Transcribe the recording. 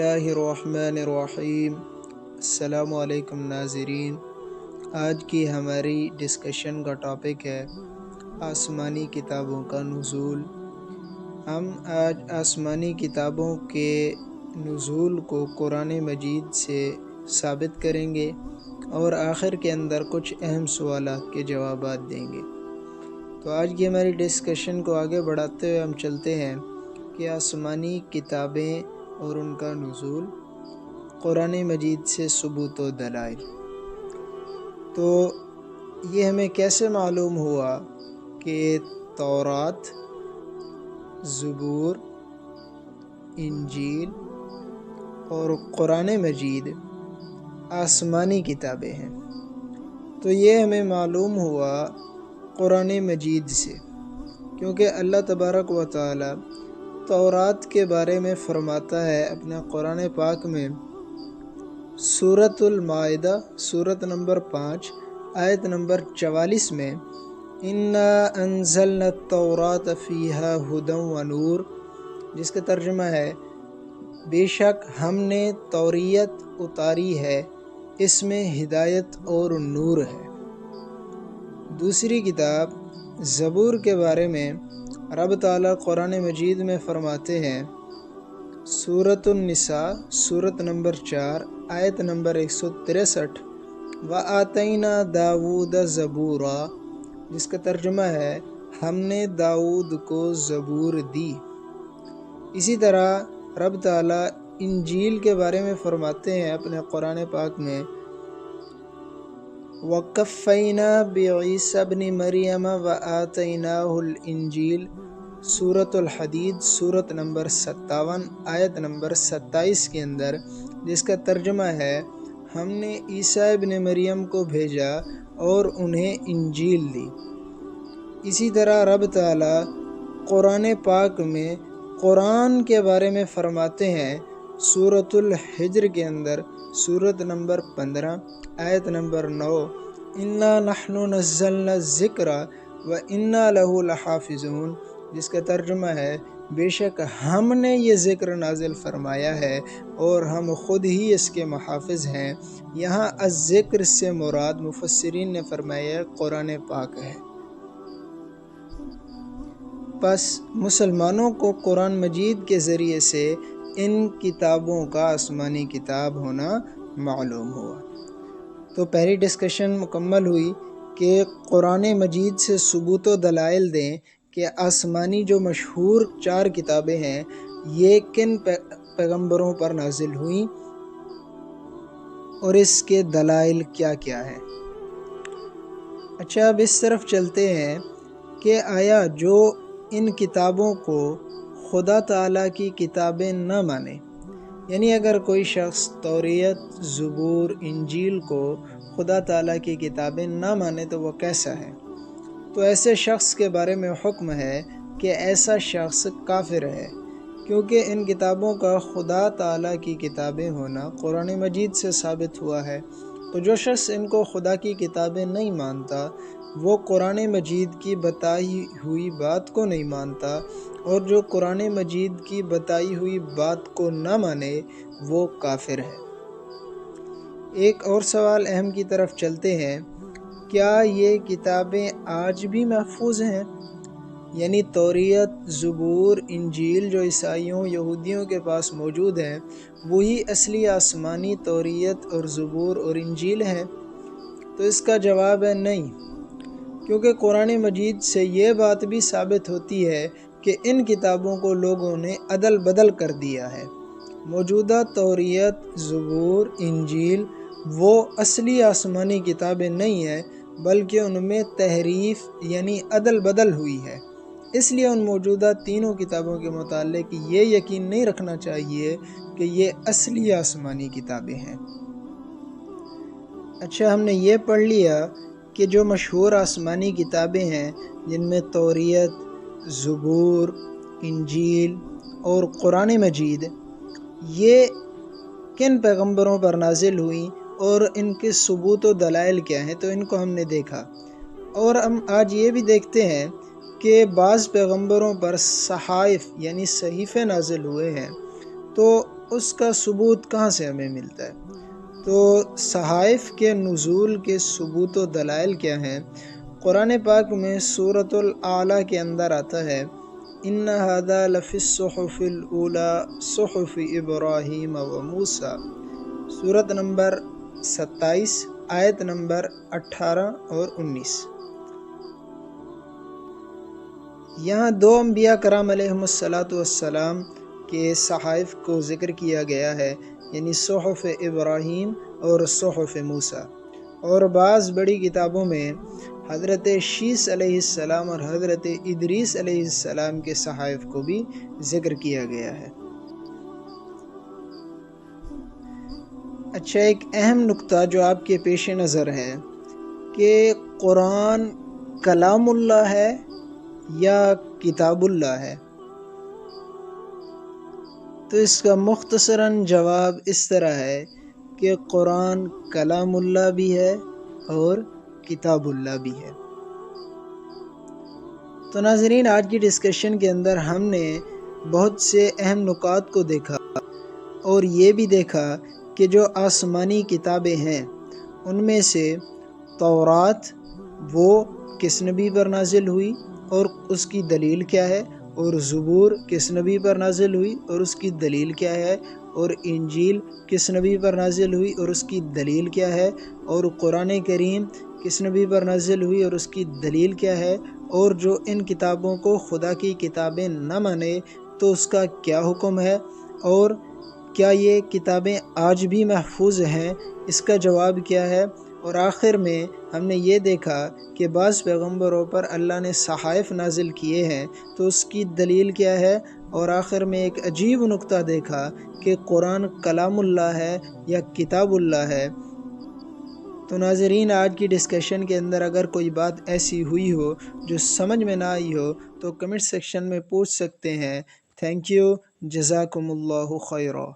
اللہ الرحمن الرحیم۔ السلام علیکم ناظرین، آج کی ہماری ڈسکشن کا ٹاپک ہے آسمانی کتابوں کا نزول۔ ہم آج آسمانی کتابوں کے نزول کو قرآن مجید سے ثابت کریں گے اور آخر کے اندر کچھ اہم سوالات کے جوابات دیں گے۔ تو آج کی ہماری ڈسکشن کو آگے بڑھاتے ہوئے ہم چلتے ہیں کہ آسمانی کتابیں اور ان کا نزول، قرآن مجید سے ثبوت و دلائل۔ تو یہ ہمیں کیسے معلوم ہوا کہ تورات، زبور، انجیل اور قرآن مجید آسمانی کتابیں ہیں؟ تو یہ ہمیں معلوم ہوا قرآن مجید سے، کیونکہ اللہ تبارک و تعالی تورات کے بارے میں فرماتا ہے اپنے قرآن پاک میں، سورۃ المائدہ سورۃ نمبر 5 آیت نمبر 44 میں، اِنَّا أَنزَلْنَا التَّوْرَاةَ فِيهَا هُدًى وَنُورٌ، جس کا ترجمہ ہے بے شک ہم نے توریت اتاری ہے، اس میں ہدایت اور نور ہے۔ دوسری کتاب زبور کے بارے میں رب تعالیٰ قرآن مجید میں فرماتے ہیں، سورۃ النساء سورۃ نمبر 4 آیت نمبر 163، وَآتَيْنَا دَاوُودَ زَبُورًا، جس کا ترجمہ ہے ہم نے داؤد کو زبور دی۔ اسی طرح رب تعالیٰ انجیل کے بارے میں فرماتے ہیں اپنے قرآن پاک میں، وَقَفَّيْنَا بِعِيسَى ابْنِ مَرْيَمَ وَآتَيْنَاهُ الْإِنجِيلَ، سورۃ الحدید سورۃ نمبر 57 آیت نمبر 27 کے اندر، جس کا ترجمہ ہے ہم نے عیسیٰ ابن مریم کو بھیجا اور انہیں انجیل دی۔ اسی طرح رب تعالیٰ قرآن پاک میں قرآن کے بارے میں فرماتے ہیں، سورۃ الحجر کے اندر سورۃ نمبر 15 آیت نمبر 9، اِنَّا نَحْنُ نَزَّلْنَا الذِّكْرَ وَإِنَّا لَهُ لَحَافِظُونَ، جس کا ترجمہ ہے بے شک ہم نے یہ ذکر نازل فرمایا ہے اور ہم خود ہی اس کے محافظ ہیں۔ یہاں الذکر سے مراد مفسرین نے فرمایا قرآن پاک ہے۔ پس مسلمانوں کو قرآن مجید کے ذریعے سے ان کتابوں کا آسمانی کتاب ہونا معلوم ہوا۔ تو پہلی ڈسکشن مکمل ہوئی کہ قرآن مجید سے ثبوت و دلائل دیں کہ آسمانی جو مشہور 4 کتابیں ہیں یہ کن پیغمبروں پر نازل ہوئیں اور اس کے دلائل کیا کیا ہیں۔ اچھا، اب اس طرف چلتے ہیں کہ آیا جو ان کتابوں کو خدا تعالیٰ کی کتابیں نہ مانے، یعنی اگر کوئی شخص توریت، زبور، انجیل کو خدا تعالیٰ کی کتابیں نہ مانے تو وہ کیسا ہے؟ تو ایسے شخص کے بارے میں حکم ہے کہ ایسا شخص کافر ہے، کیونکہ ان کتابوں کا خدا تعالیٰ کی کتابیں ہونا قرآن مجید سے ثابت ہوا ہے۔ تو جو شخص ان کو خدا کی کتابیں نہیں مانتا وہ قرآن مجید کی بتائی ہوئی بات کو نہیں مانتا، اور جو قرآن مجید کی بتائی ہوئی بات کو نہ مانے وہ کافر ہے۔ ایک اور سوال اہم کی طرف چلتے ہیں، کیا یہ کتابیں آج بھی محفوظ ہیں؟ یعنی توریت، زبور، انجیل جو عیسائیوں، یہودیوں کے پاس موجود ہیں وہی اصلی آسمانی توریت اور زبور اور انجیل ہیں؟ تو اس کا جواب ہے نہیں، کیونکہ قرآن مجید سے یہ بات بھی ثابت ہوتی ہے کہ ان کتابوں کو لوگوں نے عدل بدل کر دیا ہے۔ موجودہ توریت، زبور، انجیل وہ اصلی آسمانی کتابیں نہیں ہیں، بلکہ ان میں تحریف یعنی عدل بدل ہوئی ہے۔ اس لیے ان موجودہ تینوں کتابوں کے متعلق یہ یقین نہیں رکھنا چاہیے کہ یہ اصلی آسمانی کتابیں ہیں۔ اچھا، ہم نے یہ پڑھ لیا کہ جو مشہور آسمانی کتابیں ہیں جن میں توریت، زبور، انجیل اور قرآن مجید، یہ کن پیغمبروں پر نازل ہوئیں اور ان کے ثبوت و دلائل کیا ہیں، تو ان کو ہم نے دیکھا۔ اور ہم آج یہ بھی دیکھتے ہیں کہ بعض پیغمبروں پر صحائف یعنی صحیفے نازل ہوئے ہیں، تو اس کا ثبوت کہاں سے ہمیں ملتا ہے؟ تو صحائف کے نزول کے ثبوت و دلائل کیا ہیں؟ قرآن پاک میں سورۃ الاعلیٰ کے اندر آتا ہے ان ھذا لفی الصحف الاولی صحف ابراہیم و موسیٰ، سورۃ نمبر 27 آیت نمبر 18 اور 19۔ یہاں دو انبیاء کرام علیہم السلام کے صحائف کو ذکر کیا گیا ہے، یعنی صحف ابراہیم اور صحف موسیٰ، اور بعض بڑی کتابوں میں حضرت شیس علیہ السلام اور حضرت ادریس علیہ السلام کے صحائف کو بھی ذکر کیا گیا ہے۔ اچھا، ایک اہم نقطہ جو آپ کے پیش نظر ہے کہ قرآن کلام اللہ ہے یا کتاب اللہ ہے؟ تو اس کا مختصراً جواب اس طرح ہے کہ قرآن کلام اللہ بھی ہے اور کتاب اللہ بھی ہے۔ تو ناظرین، آج کی ڈسکشن کے اندر ہم نے بہت سے اہم نکات کو دیکھا اور یہ بھی دیکھا کہ جو آسمانی کتابیں ہیں ان میں سے تورات وہ کس نبی پر نازل ہوئی اور اس کی دلیل کیا ہے، اور زبور کس نبی پر نازل ہوئی اور اس کی دلیل کیا ہے، اور انجیل کس نبی پر نازل ہوئی اور اس کی دلیل کیا ہے، اور قرآن کریم کس نبی پر نازل ہوئی اور اس کی دلیل کیا ہے، اور جو ان کتابوں کو خدا کی کتابیں نہ مانے تو اس کا کیا حکم ہے، اور کیا یہ کتابیں آج بھی محفوظ ہیں، اس کا جواب کیا ہے۔ اور آخر میں ہم نے یہ دیکھا کہ بعض پیغمبروں پر اللہ نے صحائف نازل کیے ہیں تو اس کی دلیل کیا ہے، اور آخر میں ایک عجیب نقطہ دیکھا کہ قرآن کلام اللہ ہے یا کتاب اللہ ہے۔ تو ناظرین، آج کی ڈسکشن کے اندر اگر کوئی بات ایسی ہوئی ہو جو سمجھ میں نہ آئی ہو تو کمنٹ سیکشن میں پوچھ سکتے ہیں۔ تھینک یو، جزاکم اللہ خیرہ۔